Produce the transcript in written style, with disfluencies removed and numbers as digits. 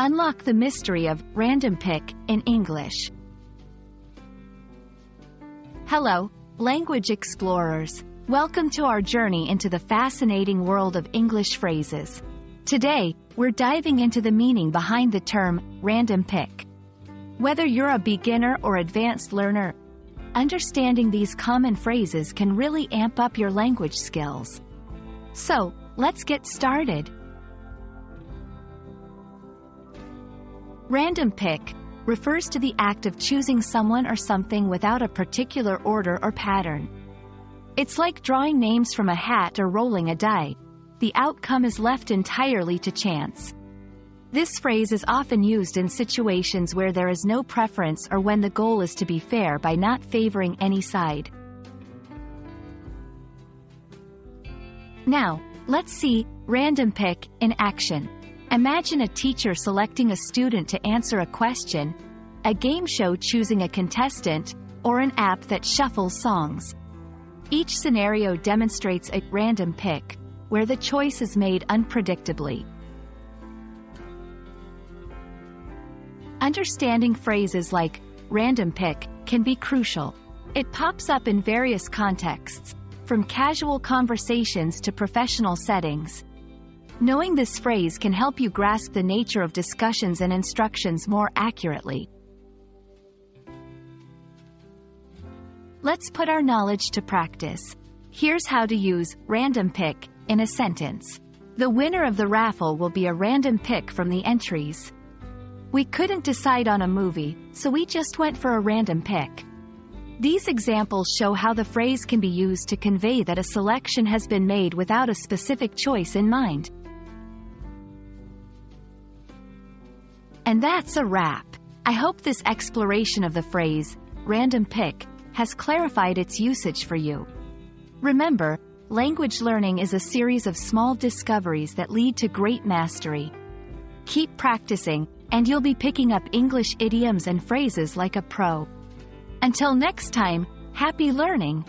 Unlock the mystery of random pick in English. Hello, language explorers. Welcome to our journey into the fascinating world of English phrases. Today, we're diving into the meaning behind the term random pick. Whether you're a beginner or advanced learner, understanding these common phrases can really amp up your language skills. So, let's get started. Random pick refers to the act of choosing someone or something without a particular order or pattern. It's like drawing names from a hat or rolling a die. The outcome is left entirely to chance. This phrase is often used in situations where there is no preference or when the goal is to be fair by not favoring any side. Now, let's see random pick in action. Imagine a teacher selecting a student to answer a question, a game show choosing a contestant, or an app that shuffles songs. Each scenario demonstrates a random pick, where the choice is made unpredictably. Understanding phrases like random pick can be crucial. It pops up in various contexts, from casual conversations to professional settings. Knowing this phrase can help you grasp the nature of discussions and instructions more accurately. Let's put our knowledge to practice. Here's how to use random pick in a sentence. The winner of the raffle will be a random pick from the entries. We couldn't decide on a movie, so we just went for a random pick. These examples show how the phrase can be used to convey that a selection has been made without a specific choice in mind. And that's a wrap. I hope this exploration of the phrase, random pick, has clarified its usage for you. Remember, language learning is a series of small discoveries that lead to great mastery. Keep practicing, and you'll be picking up English idioms and phrases like a pro. Until next time, happy learning!